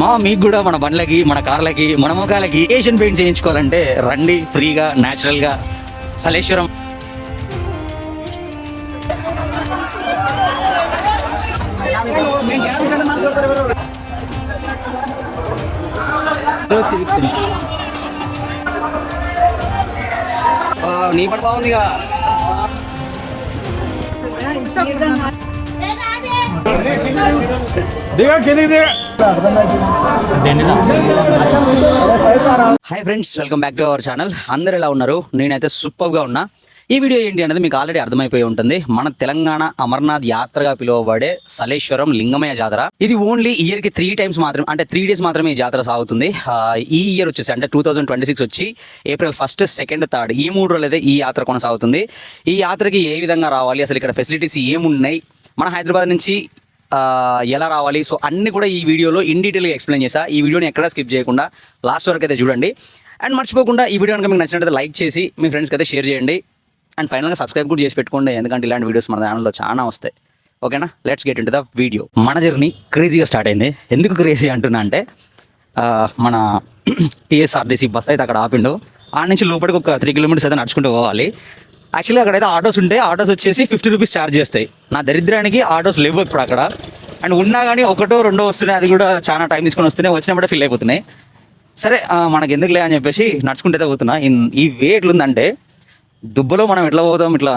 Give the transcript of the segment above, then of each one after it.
మా మీకు కూడా మన బండ్లకి మన కార్లకి మన ముఖాలకి ఏషియన్ పెయింట్ చేయించుకోవాలంటే రండి ఫ్రీగా న్యాచురల్ గా సలేశ్వరం. నీ పని బాగుందిగా. Hi friends, welcome back to our channel. అందరు ఎలా ఉన్నారు? నేనైతే సూపర్ గా ఉన్నా. ఈ వీడియో ఏంటి అనేది మీకు ఆల్రెడీ అర్థమైపోయి ఉంటుంది. మన తెలంగాణ అమర్నాథ్ యాత్రగా పిలువబడే సలేశ్వరం లింగమయ్య జాతర. ఇది ఓన్లీ ఇయర్ కి 3 times మాత్రమే, అంటే 3 days మాత్రమే ఈ జాతర సాగుతుంది. ఈ ఇయర్ వచ్చేసి అంటే 2026 వచ్చి April 1st, 2nd, 3rd ఈ 3 రోజులు అయితే ఈ యాత్ర కొనసాగుతుంది. ఈ యాత్రకి ఏ విధంగా రావాలి, అసలు ఇక్కడ ఫెసిలిటీస్ ఏమున్నాయి, మన హైదరాబాద్ నుంచి ఎలా రావాలి, సో అన్ని కూడా ఈ వీడియోలో ఇన్ డీటెయిల్గా ఎక్స్ప్లెయిన్ చేశా. ఈ వీడియోని ఎక్కడా స్కిప్ చేయకుండా లాస్ట్ వరకు అయితే చూడండి. అండ్ మర్చిపోకుండా ఈ వీడియో కనుక మీకు నచ్చినట్లయితే లైక్ చేసి మీ ఫ్రెండ్స్కి అయితే షేర్ చేయండి. అండ్ ఫైనల్గా సబ్స్క్రైబ్ కూడా చేసి పెట్టుకోండి, ఎందుకంటే ఇలాంటి వీడియోస్ మన ఛానల్లో చాలా వస్తాయి. ఓకేనా, let's get into the video. మన జర్నీ క్రేజీగా స్టార్ట్ అయింది. ఎందుకు క్రేజీ అంటున్నా అంటే మన టీఎస్ఆర్టీసీ బస్ అయితే అక్కడ ఆపిండు. ఆ నుంచి లోపలికి ఒక 3 kilometers అయితే నడుచుకుంటూ పోవాలి. యాక్చువల్గా అక్కడైతే ఆటోస్ ఉంటాయి. ఆటోస్ వచ్చేసి 50 rupees ఛార్జ్ చేస్తాయి. నా దరిద్రానికి ఆటోస్ లేవు ఇప్పుడు అక్కడ. అండ్ ఉన్నా కానీ 1, 2 వస్తున్నాయి. అది కూడా చాలా టైం తీసుకొని వస్తున్నాయి. వచ్చినప్పుడే ఫిల్ అయిపోతున్నాయి. సరే మనకి ఎందుకు లే అని చెప్పేసి నడుచుకుంటే పోతున్నా. ఈ వే ఎట్లుందంటే, దుబ్బలో మనం ఎట్లా పోతాం, ఇట్లా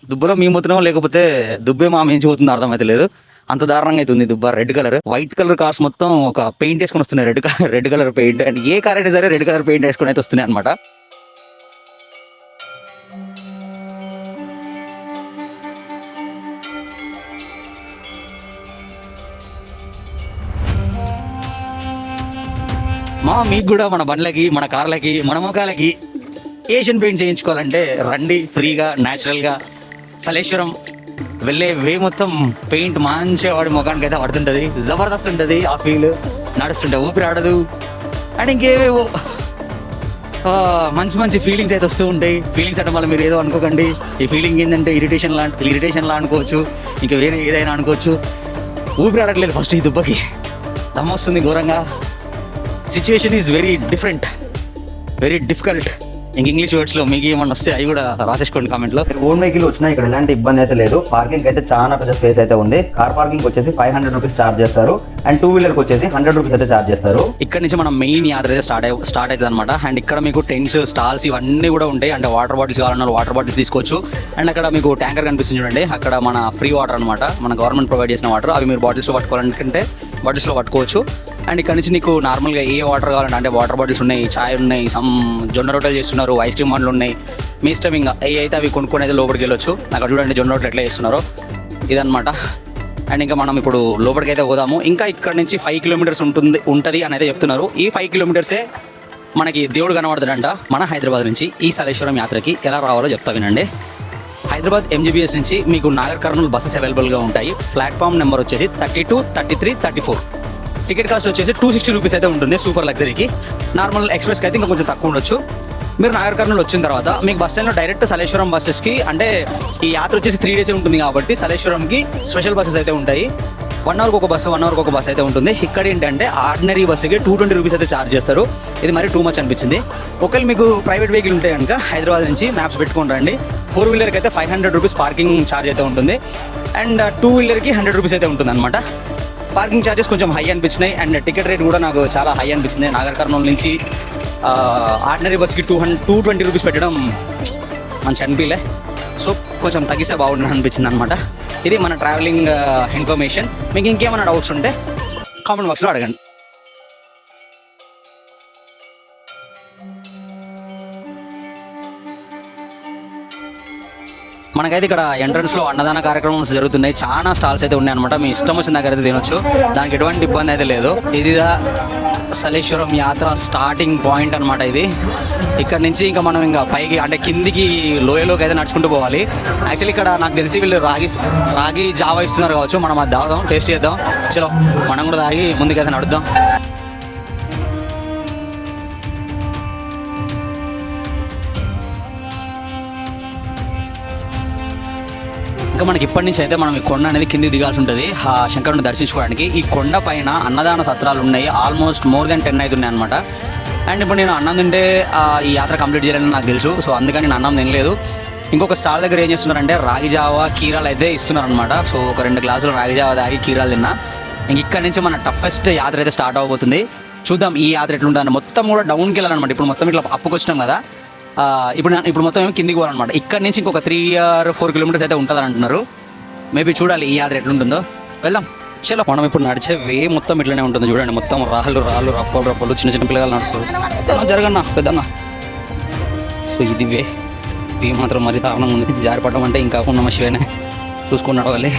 దుబ్బలో మేము పోతున్నాం, లేకపోతే దుబ్బే మా మించి పోతుందో అర్థమైతే లేదు. అంత దారుణంగా అవుతుంది దుబ్బ. Red colour, white colour cars మొత్తం ఒక పెయింట్ వేసుకొని వస్తున్నాయి. Red colour paint. And A car అయితే సరే రెడ్ కలర్ పెయింట్ వేసుకొని అయితే వస్తున్నాయి అనమాట. మీకు కూడా మన బండ్లకి మన కార్లకి మన ముఖాలకి ఏషియన్ పెయింట్ చేయించుకోవాలంటే రండి ఫ్రీగా న్యాచురల్గా. సలేశ్వరం వెళ్ళే వే మొత్తం పెయింట్ మంచిగా వాడి ముఖానికి అయితే పడుతుంటుంది. జబర్దస్త్ ఉంటుంది ఆ ఫీల్. నడుస్తుంటే ఊపిరి ఆడదు. అండ్ ఇంకేవేవో మంచి మంచి ఫీలింగ్స్ అయితే వస్తూ ఉంటాయి. ఫీలింగ్స్ అంటే మళ్ళీ మీరు ఏదో అనుకోకండి. ఈ ఫీలింగ్ ఏంటంటే ఇరిటేషన్లా అనుకోవచ్చు, ఇంకా వేరే ఏదైనా అనుకోవచ్చు. ఊపిరి ఆడట్లేదు ఫస్ట్ ఈ దుబ్బకి. దమ్ వస్తుంది ఘోరంగా. Situation is very different, very difficult. English వర్డ్స్లో మీకు ఏమన్నా వస్తే అవి కూడా రాసేసుకోండి కామెంట్లో. ఓన్ వెహికల్ వచ్చినా ఇక్కడ ఎలాంటి ఇబ్బంది అయితే లేదు. పార్కింగ్ అయితే చాలా పెద్ద స్పేస్ అయితే ఉంది. కార్ పార్కింగ్ వచ్చేసి 500 rupees ఛార్జ్ చేస్తారు. అండ్ 2-wheelerకి వచ్చేసి 100 rupees అయితే ఛార్జ్ చేస్తారు. ఇక్కడ నుంచి మనం మెయిన్ యాత్ర అయితే స్టార్ట్ అవుతుంది అనమాట. అండ్ ఇక్కడ మీకు టెంట్స్, స్టాల్స్ ఇవన్నీ కూడా ఉంటాయి. అంటే వాటర్ బాటిల్స్ కావాలన్నా వాటర్ బాటిల్స్ తీసుకోవచ్చు. అండ్ అక్కడ మీకు ట్యాంకర్ కనిపిస్తుంది చూడండి, అక్కడ మన ఫ్రీ వాటర్ అనమాట, మన గవర్నమెంట్ ప్రొవైడ్ చేసిన వాటర్. అవి మీరు బాటిల్స్లో పట్టుకోవాలనుకుంటే బాటిల్స్లో పట్టుకోవచ్చు. అండ్ ఇక్కడ నుంచి నీకు నార్మల్గా ఏ వాటర్ కావాలంటే, అంటే వాటర్ బాటిల్స్ ఉన్నాయి, చాయ్ ఉన్నాయి, సమ్ జొన్న రొట్టెలు చేస్తున్నారు, ఐస్ క్రీమ్ బండ్లు ఉన్నాయి. మీ ఇష్టం, ఇంకా ఏ అయితే అవి కొనుక్కొని అయితే లోపలికి వెళ్ళొచ్చు. అక్కడ చూడండి జొన్న రొట్టెలు ఎట్లా చేస్తున్నారో, ఇదనమాట. అండ్ ఇంకా మనం ఇప్పుడు లోపలికి అయితే పోదాము. ఇంకా ఇక్కడ నుంచి 5 kilometers ఉంటుంది అని అయితే చెప్తున్నారు. ఈ 5 kilometers మనకి దేవుడు కనబడతాడంట. మన హైదరాబాద్ నుంచి ఈ సలేశ్వరం యాత్రకి ఎలా రావాలో చెప్తా వినండి. హైదరాబాద్ MGBS నుంచి మీకు నాగర్ కర్నూలు బస్సెస్ అవైలబుల్గా ఉంటాయి. ప్లాట్ఫామ్ నెంబర్ వచ్చేసి 32, 33, 34. టికెట్ కాస్ట్ వచ్చేసి 260 rupees అయితే ఉంటుంది సూపర్ లగ్జరీకి. నార్మల్ ఎక్స్ప్రెస్కి అయితే ఇంకా కొంచెం తక్కువ ఉండొచ్చు. మీరు నాగర్ కర్నూలు వచ్చిన తర్వాత మీకు బస్ స్టాండ్లో డైరెక్ట్ సలేశ్వరం బస్సెస్కి, అంటే ఈ యాత్ర వచ్చేసి 3 days ఉంటుంది కాబట్టి సలేశ్వరంకి స్పెషల్ బస్సెస్ అయితే ఉంటాయి. 1 hourకి ఒక బస్సు, 1 hourకి ఒక బస్సు అయితే ఉంటుంది. ఇక్కడ ఏంటంటే ఆర్డినరీ బస్సుకి 220 rupees అయితే ఛార్జ్ చేస్తారు. ఇది మరి టూ మచ్ అనిపించింది. ఒకవేళ మీకు ప్రైవేట్ వెహికల్ ఉంటే కనుక హైదరాబాద్ నుంచి మ్యాప్స్ పెట్టుకొని రండి. 4-wheelerకి అయితే 500 rupees పార్కింగ్ ఛార్జ్ అయితే ఉంటుంది. అండ్ 2-wheelerకి 100 rupees అయితే ఉంటుంది అనమాట. పార్కింగ్ ఛార్జెస్ కొంచెం హై అనిపించినాయి. అండ్ టికెట్ రేట్ కూడా నాకు చాలా హై అనిపించింది. నాగర్ కర్నూలు నుంచి ఆర్డినరీ బస్కి 220 rupees పెట్టడం మంచి అనిపించలే. సో కొంచెం తగ్గిస్తే బాగుంటుంది అనిపించింది అనమాట. ఇది మన ట్రావెలింగ్ ఇన్ఫర్మేషన్. మీకు ఇంకేమైనా డౌట్స్ ఉంటే కామెంట్ బాక్స్లో అడగండి. మనకైతే ఇక్కడ ఎంట్రన్స్లో అన్నదాన కార్యక్రమం జరుగుతున్నాయి. చాలా స్టాల్స్ అయితే ఉన్నాయి అనమాట. మీ ఇష్టం వచ్చిన దగ్గర అయితే తినొచ్చు, దానికి ఎటువంటి ఇబ్బంది అయితే లేదు. ఇది సలేశ్వరం యాత్ర స్టార్టింగ్ పాయింట్ అనమాట. ఇది ఇక్కడ నుంచి ఇంకా మనం ఇంకా పైకి, అంటే కిందికి లోయలోకి అయితే నడుచుకుంటూ పోవాలి. యాక్చువల్లీ ఇక్కడ నాకు తెలిసి వీళ్ళు రాగి జావా ఇస్తున్నారు కావచ్చు. మనం అది తాగుదాం, టేస్ట్ చేద్దాం. చలో మనం కూడా తాగి ముందుకైతే నడుద్దాం. ఇంకా మనకి ఇప్పటి నుంచి అయితే మనం ఈ కొండ అనేది కింది దిగాల్సి ఉంటుంది ఆ శంకరుని దర్శించుకోవడానికి. ఈ కొండ పైన అన్నదాన సత్రాలు ఉన్నాయి, ఆల్మోస్ట్ మోర్ దెన్ 10 అవుతున్నాయి అనమాట. అండ్ ఇప్పుడు నేను అన్నం తింటే ఈ యాత్ర కంప్లీట్ చేయాలని నాకు తెలుసు, సో అందుకని నేను అన్నం తినలేదు. ఇంకొక స్టాల్ దగ్గర ఏం చేస్తున్నారంటే రాగి జావా కీరాలు అయితే ఇస్తున్నారనమాట. సో ఒక 2 గ్లాసులు రాగి జావా తాగి కీరాలు తిన్నా. ఇంక ఇక్కడ నుంచి మన టఫెస్ట్ యాత్ర అయితే స్టార్ట్ అవబోతుంది. చూద్దాం ఈ యాత్ర ఎట్లుంటుంది. మొత్తం కూడా డౌన్కి వెళ్ళాలన్నమాట. ఇప్పుడు మొత్తం ఇట్లా అప్పుకు వచ్చినాం కదా, ఇప్పుడు మొత్తం ఏమో కిందికి పోవాలన్నమాట. ఇక్కడ నుంచి ఇంకొక 3 or 4 కిలోమీటర్స్ అయితే ఉంటుందని అంటున్నారు. మేబీ చూడాలి ఈ యాత్ర ఎట్లుంటుందో. వెళ్దాం చలో. మనం ఇప్పుడు నడిచే వే మొత్తం ఇట్లనే ఉంటుంది చూడండి. మొత్తం రాళ్ళు రప్పలు చిన్న చిన్న పిల్లలు నడుస్తారు. జరగన్నా పెద్దన్న. సో ఇది వే మాత్రం మరి దారుణం ఉంది. జారిపడడం అంటే ఇంకా ఉన్న శివేనే చూసుకున్నాడు వాళ్ళే.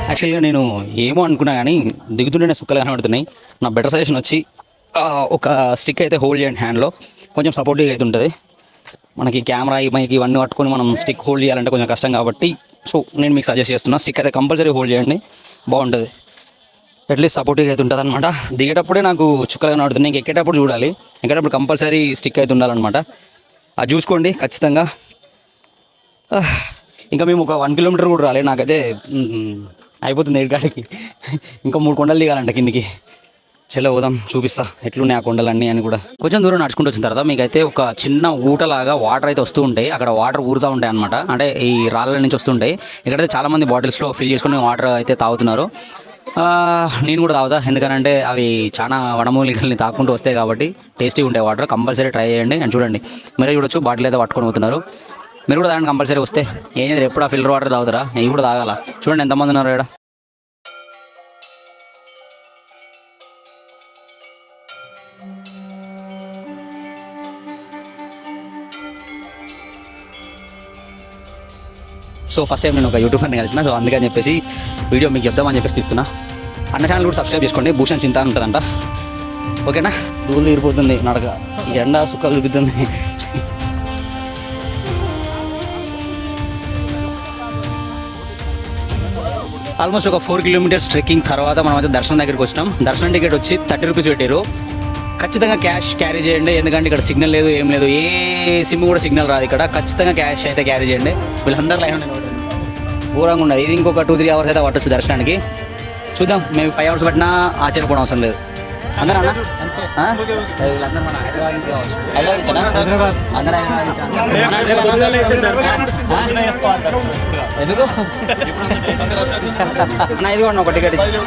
యాక్చువల్గా నేను ఏమో అనుకున్నా కానీ దిగుతుంటేనే సుక్కలు కనబడుతున్నాయి. నా బెటర్ సజెషన్ వచ్చి ఒక స్టిక్ అయితే హోల్డ్ చేయండి హ్యాండ్లో, కొంచెం సపోర్టివ్గా అయితే ఉంటుంది. మనకి కెమెరా మైక్ ఇవన్నీ పట్టుకొని మనం స్టిక్ హోల్డ్ చేయాలంటే కొంచెం కష్టం కాబట్టి సో నేను మీకు సజెస్ట్ చేస్తున్నా, స్టిక్ అయితే కంపల్సరీ హోల్డ్ చేయండి, బాగుంటుంది. అట్లీస్ట్ సపోర్టివ్గా అయితే ఉంటుంది అనమాట. దిగేటప్పుడే నాకు చుక్కలు కనబడుతున్నాయి, ఇంక ఎక్కేటప్పుడు చూడాలి. ఎక్కేటప్పుడు కంపల్సరీ స్టిక్ అయితే ఉండాలన్నమాట. అది చూసుకోండి ఖచ్చితంగా. ఇంకా మేము ఒక 1 కిలోమీటర్ కూడా రాలేదు, నాకైతే అయిపోతుంది 7 గంటలకి. ఇంకా 3 కొండలు దిగాలంట కిందికి. చలో పోదాం, చూపిస్తా ఎట్లున్నాయి ఆ కొండలన్నీ అని కూడా. కొంచెం దూరం నడుచుకుంటూ వచ్చిన తర్వాత మీకైతే ఒక చిన్న ఊటలాగా వాటర్ అయితే వస్తూ ఉంటాయి. అక్కడ వాటర్ ఊరుతూ ఉంటాయి అనమాట, అంటే ఈ రాళ్ళ నుంచి వస్తుంటాయి. ఇక్కడైతే చాలామంది బాటిల్స్లో ఫిల్ చేసుకుని వాటర్ అయితే తాగుతున్నారు. నేను కూడా తాగుతా, ఎందుకంటే అవి చాలా వడమూలికల్ని తాకుంటూ వస్తాయి కాబట్టి టేస్టీగా ఉంటాయి వాటర్. కంపల్సరీ ట్రై చేయండి. అని చూడండి మీరే చూడొచ్చు, బాటిల్ అయితే పట్టుకొని పోతున్నారు. మీరు కూడా తాగండి కంపల్సరీ వస్తే. ఏం చేద్దరు ఎప్పుడు ఆ ఫిల్టర్ వాటర్ తాగుతారా, ఇవి కూడా తాగాల. చూడండి ఎంతమంది ఉన్నారు ఇక్కడ. సో ఫస్ట్ టైం నేను ఒక యూట్యూబర్ని కలిసిన, సో అందుకని చెప్పేసి వీడియో మీకు చెప్దామని చెప్పేసి తీస్తున్నా. అన్న ఛానల్ కూడా సబ్స్క్రైబ్ చేసుకోండి, భూషణ్ చింత అని ఉంటుందంట. ఓకేనా. దూలు తీరిపోతుంది నడక, ఎండ సుక్కలు చూపుతుంది. ఆల్మోస్ట్ ఒక 4 కిలోమీటర్స్ ట్రెక్కింగ్ తర్వాత మనం అయితే దర్శనం దగ్గరికి వచ్చినాం. దర్శనం టికెట్ వచ్చి 30 రూపీస్ పెట్టారు. ఖచ్చితంగా క్యాష్ క్యారీ చేయండి, ఎందుకంటే ఇక్కడ సిగ్నల్ లేదు, ఏం లేదు, ఏ సిమ్ కూడా సిగ్నల్ రాదు ఇక్కడ. ఖచ్చితంగా క్యాష్ అయితే క్యారీ చేయండి. వీళ్ళందరూ లైన్ ఘోరంగా ఉండదు. ఇది ఇంకొక 2-3 అవర్స్ అయితే పట్టొచ్చు దర్శనానికి. చూద్దాం, మేము 5 అవర్స్ పట్టినా ఆశ్చర్యపోవడం అవసరం లేదు. అందరూ అన్న వీళ్ళందరూ మన హైదరాబాద్ నుంచి కావచ్చు. ఎందుకు అన్న ఇది కూడా ఒక టికెట్ ఇచ్చి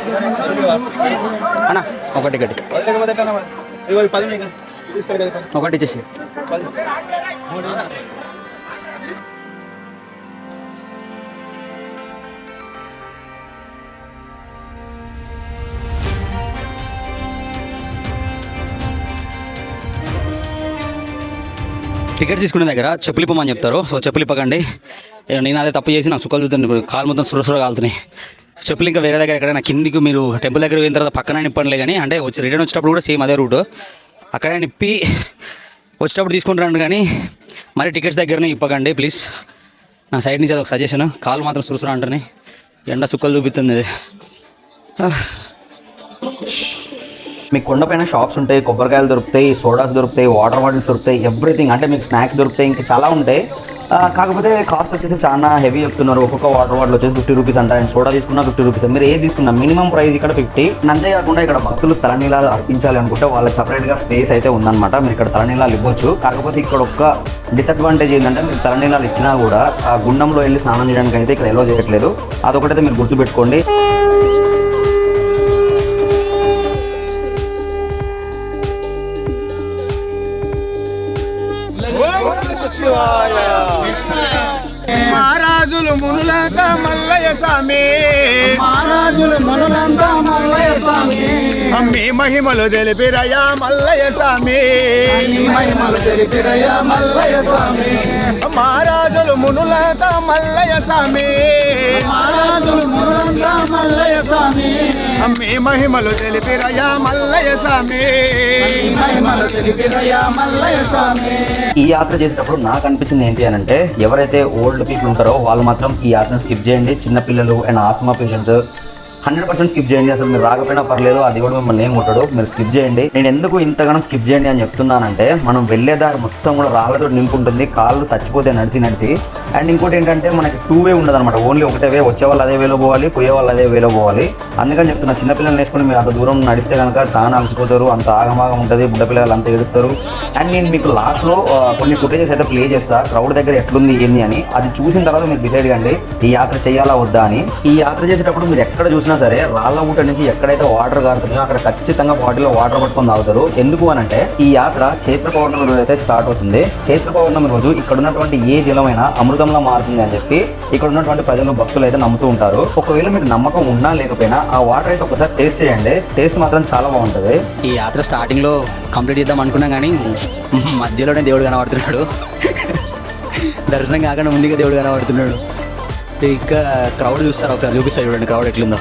అన్న ఒక టికెట్ ఒకటి ఇచ్చేసి. టికెట్ తీసుకునే దగ్గర చెప్పులు ఇప్పమని చెప్తారు. సో చెప్పులు ఇప్పకండి. నేను అదే తప్పు చేసి నాకు సుఖాలు చూద్దాను, కాలు మొత్తం సురసుర కాలుతున్నాయి. చెప్పులు ఇంకా వేరే దగ్గర ఎక్కడైనా కిందికి మీరు టెంపుల్ దగ్గర పోయిన తర్వాత పక్కన నిప్పండిలే కానీ, అంటే రిటర్న్ వచ్చేటప్పుడు కూడా సేమ్ అదే రూట్, అక్కడే నిప్పి వచ్చేటప్పుడు తీసుకుంటారండి. కానీ మరి టికెట్స్ దగ్గరనే ఇప్పకండి ప్లీజ్. నా సైడ్ నుంచి అదొక సజెషన్. కాలు మాత్రం సురసుర అంటేనే ఎండ సుక్కలు చూపిస్తుంది అది. మీకు కొండపైన షాప్స్ ఉంటాయి, కొబ్బరికాయలు దొరుకుతాయి, సోడాస్ దొరుకుతాయి, వాటర్ బాటిల్స్ దొరుకుతాయి, ఎవ్రీథింగ్. అంటే మీకు స్నాక్స్ దొరుకుతాయి, ఇంకా చాలా ఉంటాయి. కాకపోతే కాస్ట్ వచ్చేసి చాలా హెవీ చెప్తున్నారు. ఒక్కొక్క వాటర్ బాటిల్ వచ్చేసి 50 రూపీస్ అంట. అండ్ సోడా తీసుకున్నా 50 రూపీస్. మీరు ఏది తీసుకున్నా మినిమం ప్రైస్ ఇక్కడ 50. అంతేకాకుండా ఇక్కడ భక్తులు తలనీలాలు అర్పించాలి అనుకుంటే వాళ్ళకి సపరేట్గా స్పేస్ అయితే ఉందన్నమాట. మీరు ఇక్కడ తలనీలాలు ఇవ్వచ్చు. కాకపోతే ఇక్కడ ఒక్క డిసడ్వాంటేజ్ ఏంటంటే మీరు తలనీలాలు ఇచ్చినా కూడా ఆ గుండంలో వెళ్ళి స్నానం చేయడానికి అయితే ఇక్కడ ఎలో చేయట్లేదు. అదొకటైతే మీరు గుర్తుపెట్టుకోండి. మహారాజులు మునులంతా మల్లయ్య స్వామి, మహారాజులు మునులంతా మల్లయ్య స్వామి, అమ్మి మహిమలు తెలిపిరయ్యా మల్లయ్య స్వామి, మహిమలు తెలిపిరయ్యా మల్లయ్య స్వామి. మహారాజులు మునులంతా మల్లయ్య స్వామి మీ మహిమలు తెలిపిరయ్యా మల్లయ్య స్వామి ఈ యాత్ర చేసేటప్పుడు నాకు అనిపించింది ఏంటి అని అంటే, ఎవరైతే ఓల్డ్ పీపుల్ ఉంటారో వాళ్ళు మాత్రం ఈ యాత్రను స్కిప్ చేయండి. చిన్నపిల్లలు అండ్ ఆస్మా పేషెంట్స్ 100% స్కిప్ చేయండి. అసలు మీరు రాకపోయినా పర్లేదు, అది కూడా మిమ్మల్ని ఏం కొట్టడు, మీరు స్కిప్ చేయండి. నేను ఎందుకు ఇంతగానో స్కిప్ చేయండి అని చెప్తున్నానంటే, మనం వెళ్ళేదారి మొత్తం కూడా రాళ్ళతో నింపుంటుంది, కాళ్ళు చచ్చిపోతే నడిచి. అండ్ ఇంకోటి ఏంటంటే, మనకి 2 వే ఉండదు అనమాట, ఓన్లీ ఒకటే వే. వచ్చే వాళ్ళు అదే వేలో పోవాలి, పోయే వాళ్ళు అదే వేలో పోవాలి. అందుకని చెప్తున్నా, చిన్నపిల్లలు వేసుకుని మీరు అంత దూరం నడిస్తే కనుక చాలా అలసిపోతారు, అంత ఆగమాగం ఉంటుంది, బుడ్డ పిల్లలు అంత ఏడుస్తారు. అండ్ నేను మీకు లాస్ట్లో కొన్ని ఫుటేజెస్ అయితే ప్లే చేస్తా, క్రౌడ్ దగ్గర ఎట్లుంది ఏంది అని. అది చూసిన తర్వాత మీరు డిసైడ్ కండి ఈ యాత్ర చేయాలా వద్దా అని. ఈ యాత్ర చేసేటప్పుడు మీరు ఎక్కడ చూసినా సరే రాళ్ళ ఊట నుంచి ఎక్కడైతే వాటర్ కారుతుందో అక్కడ ఖచ్చితంగా బాటిల్లో వాటర్ పట్టుకొని తాగుతారు. ఎందుకు అని అంటే, ఈ యాత్ర చైత్ర పౌర్ణమి రోజు అయితే స్టార్ట్ అవుతుంది. చైత్ర పౌర్ణమి రోజు ఇక్కడ ఉన్నటువంటి ఏ జలమైనా అమృతంలో మారుతుంది అని చెప్పి ఇక్కడ ఉన్నటువంటి ప్రజలు భక్తులు అయితే నమ్ముతూ ఉంటారు. ఒకవేళ మీకు నమ్మకం ఉన్నా లేకపోయినా ఆ వాటర్ అయితే ఒకసారి టేస్ట్ చేయండి, టేస్ట్ మాత్రం చాలా బాగుంటుంది. ఈ యాత్ర స్టార్టింగ్ లో కంప్లీట్ చేద్దాం అనుకున్నాం కానీ మధ్యలోనే దేవుడు కనబడుతున్నాడు. దర్శనం కాకుండా ముందుగా దేవుడు కనబడుతున్నాడు. ఇంకా క్రౌడ్ చూస్తారు, ఒకసారి చూపిస్తారు చూడండి క్రౌడ్ ఎట్లుందో.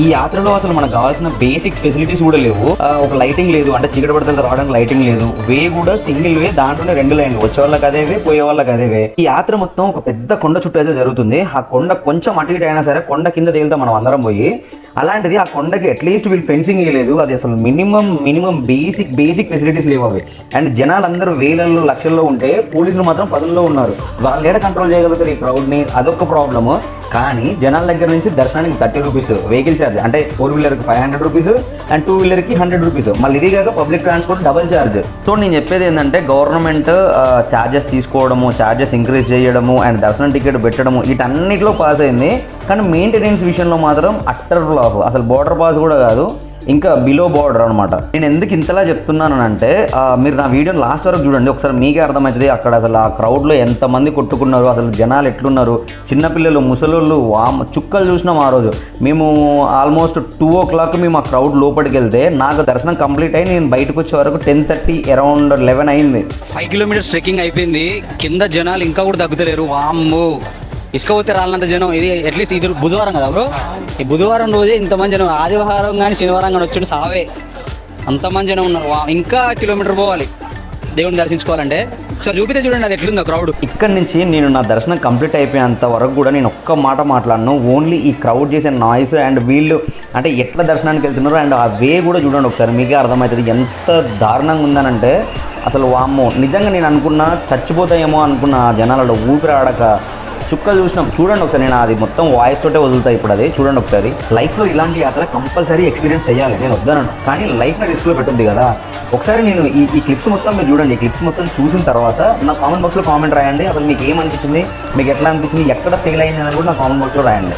ఈ యాత్రలో అసలు మనకు కావాల్సిన బేసిక్ ఫెసిలిటీస్ కూడా లేవు. ఒక లైటింగ్ లేదు, అంటే చీకటి పడితే రావడానికి లైటింగ్ లేదు. వే కూడా సింగిల్ వే, దాంట్లోనే 2 లైన్లు, వచ్చే వాళ్ళకి అదే వే, పోయే వాళ్ళకి అదే వే. ఈ యాత్ర మొత్తం ఒక పెద్ద కొండ చుట్టూ అయితే జరుగుతుంది. ఆ కొండ కొంచెం అటు ఇటు అయినా సరే కొండ కింద తేలుతాం మనం అందరం పోయి. అలాంటిది ఆ కొండకి అట్లీస్ట్ వీళ్ళు ఫెన్సింగ్ వేయలేదు. అది అసలు మినిమం బేసిక్ ఫెసిలిటీస్ లేవు అవి. అండ్ జనాలందరూ వేలల్లో లక్షల్లో ఉంటే పోలీసులు మాత్రం 10లో ఉన్నారు. వాళ్ళు ఏడ కంట్రోల్ చేయగలుగుతారు ఈ క్రౌడ్ని, అదొక ప్రాబ్లము. కానీ జనాల దగ్గర నుంచి దర్శనానికి 30 రూపీస్ వెహికల్ ఛార్జ్, అంటే 4 వీలర్కి 500 రూపీస్ అండ్ 2 వీలర్కి 100 రూపీస్. మళ్ళీ ఇది కాక public transport double charge. So నేను చెప్పేది ఏంటంటే, గవర్నమెంట్ ఛార్జెస్ తీసుకోవడము, ఛార్జెస్ ఇంక్రీజ్ చేయడము అండ్ దర్శనం టికెట్ పెట్టడము వీటన్నిటిలో పాస్ అయింది. కానీ మెయింటెనెన్స్ విషయంలో మాత్రం అట్టర్ ఫ్లాప్. అసలు బోర్డర్ పాస్ కూడా కాదు, ఇంకా బిలో బార్డర్ అనమాట. నేను ఎందుకు ఇంతలా చెప్తున్నాను అంటే, మీరు నా వీడియో లాస్ట్ వరకు చూడండి, ఒకసారి మీకే అర్థమవుతుంది అక్కడ అసలు ఆ క్రౌడ్లో ఎంతమంది కొట్టుకున్నారు, అసలు జనాలు ఎట్లున్నారు, చిన్నపిల్లలు, ముసలోళ్ళు, చుక్కలు చూసినాం ఆ రోజు. మేము ఆల్మోస్ట్ 2 o'clock మేము ఆ క్రౌడ్ లోపలికి వెళ్తే నాకు దర్శనం కంప్లీట్ అయ్యి నేను బయటకు వచ్చే వరకు 10:30 అరౌండ్ 11 అయింది. 5 kilometers ట్రెక్కింగ్ అయిపోయింది. కింద జనాలు ఇంకా కూడా తగ్గుతలేరు. వామ్మో, ఇసుక పోతే రాళ్ళంత జనం. ఇది అట్లీస్ట్ ఇది బుధవారం కదా బ్రో, ఈ బుధవారం రోజే ఇంతమంది జనం. ఆదివారం కానీ శనివారం కానీ వచ్చి సావే, అంతమంది జనం ఉన్నారు. ఇంకా కిలోమీటర్ పోవాలి దేవుని దర్శించుకోవాలంటే. ఒకసారి చూపితే చూడండి అది ఎట్లుందో క్రౌడ్. ఇక్కడ నుంచి నేను నా దర్శనం కంప్లీట్ అయిపోయేంత వరకు కూడా నేను ఒక్క మాట మాట్లాడను. ఓన్లీ ఈ క్రౌడ్ చేసే నాయిస్ అండ్ వీళ్ళు అంటే ఎట్లా దర్శనానికి వెళ్తున్నారు అండ్ ఆ వే కూడా చూడండి ఒకసారి, మీకే అర్థమవుతుంది ఎంత దారుణంగా ఉందనంటే. అసలు వామ్మో, నిజంగా నేను అనుకున్నా చచ్చిపోతాయేమో అనుకున్న ఆ జనాలలో ఊపిరి ఆడక చుక్కలు చూసినాం. చూడండి ఒకసారి, నేను అది మొత్తం వాయిస్ తోటే వదులుతాయి ఇప్పుడు. అది చూడండి ఒకసారి. లైఫ్లో ఇలాంటి యాత్ర కంపల్సరీ ఎక్స్పీరియన్స్ చేయాలి, నేను వద్దాను, కానీ లైఫ్లో రిస్క్లో పెట్టుంది కదా. ఒకసారి నేను ఈ క్లిప్స్ మొత్తం మీరు చూడండి. ఈ క్లిప్స్ మొత్తం చూసిన తర్వాత నా కామెంట్ బాక్స్లో కామెంట్ రాయండి. అసలు మీకు ఏమనిపించింది, మీకు ఎట్లా అనిపించింది, ఎక్కడ ఫెయిల్ అయింది అని కూడా నా కామెంట్ బాక్స్లో రాయండి.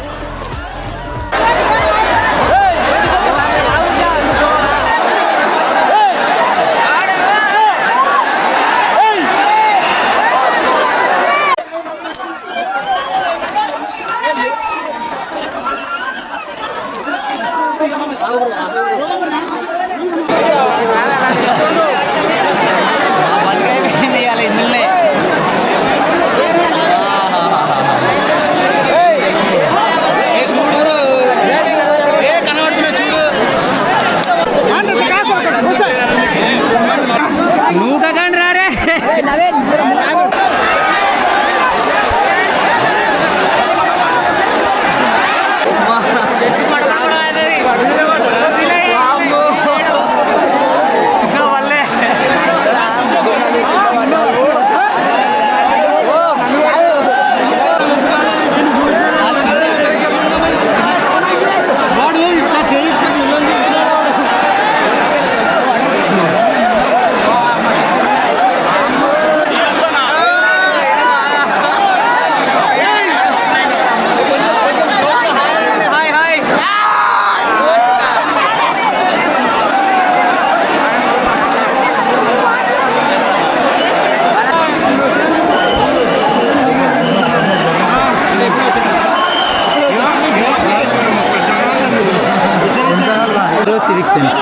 Civic Sense.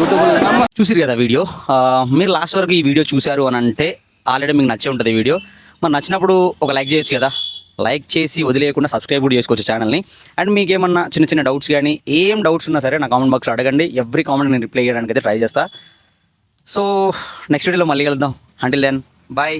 యూట్యూబ్ చూసిరు కదా వీడియో. మీరు లాస్ట్ వరకు ఈ వీడియో చూశారు అని అంటే ఆల్రెడీ మీకు నచ్చే ఉంటుంది ఈ వీడియో. మరి నచ్చినప్పుడు ఒక లైక్ చేయొచ్చు కదా. లైక్ చేసి వదిలేయకుండా సబ్స్క్రైబ్ కూడా చేసుకోవచ్చు ఛానల్ని. అండ్ మీకు ఏమన్నా చిన్న చిన్న డౌట్స్ కానీ ఏం డౌట్స్ ఉన్నా సరే నా కామెంట్ బాక్స్లో అడగండి. ఎవ్రీ కామెంట్ నేను రిప్లై చేయడానికి అయితే ట్రై చేస్తా. సో నెక్స్ట్ వీడియోలో మళ్ళీ కలుద్దాం. Until then bye.